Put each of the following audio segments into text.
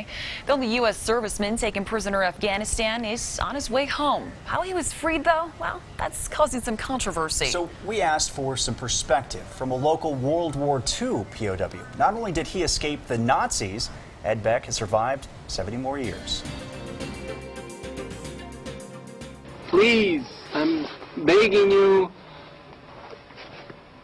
Tuesday. The only U.S. serviceman taken prisoner in Afghanistan is on his way home. How he was freed, though, well, that's causing some controversy. So we asked for some perspective from a local World War II POW. Not only did he escape the Nazis, Ed Beck has survived 70 more years. Please, I'm begging you,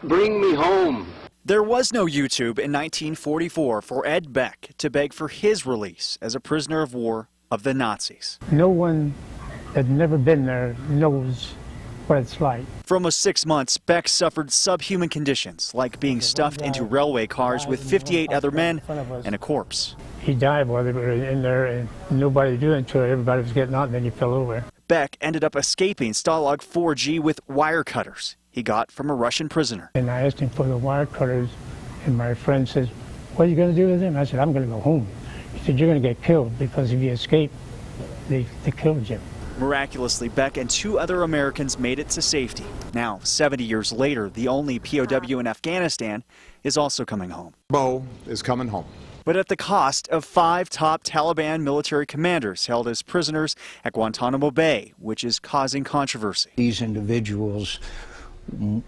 bring me home. There was no YouTube in 1944 for Ed Beck to beg for his release as a prisoner of war of the Nazis. No one that's never been there knows what it's like. For almost 6 months, Beck suffered subhuman conditions, like being stuffed into railway cars with 58 other men and a corpse. He died while they were in there, and nobody knew until everybody was getting out, and then he fell over. Beck ended up escaping Stalag 4G with wire cutters he got from a Russian prisoner. And I asked him for the wire cutters, and my friend says, "What are you going to do with them?" I said, "I'm going to go home." He said, "You're going to get killed because if you escape, they killed you." Miraculously, Beck and 2 other Americans made it to safety. Now, 70 years later, the only POW in Afghanistan is also coming home. Bo is coming home. But at the cost of 5 top Taliban military commanders held as prisoners at Guantanamo Bay, which is causing controversy. These individuals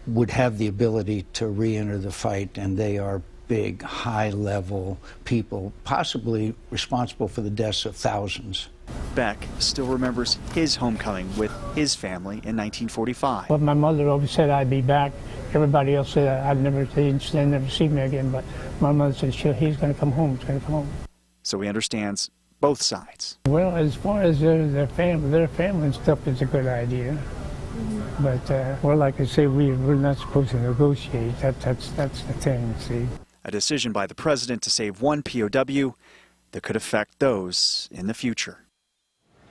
would have the ability to re-enter the fight, and they are big, high-level people, possibly responsible for the deaths of thousands. Beck still remembers his homecoming with his family in 1945. But my mother always said I'd be back. Everybody else said they'd never see me again. But my mother said, "Sure, he's going to come home. He's going to come home." So he understands both sides. Well, as far as their family and stuff is a good idea. But well, like I say, we're not supposed to negotiate. That's the thing. See. A decision by the president to save one POW that could affect those in the future.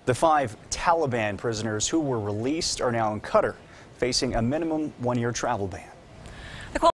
The 5 Taliban prisoners who were released are now in Qatar, facing a minimum 1-year travel ban.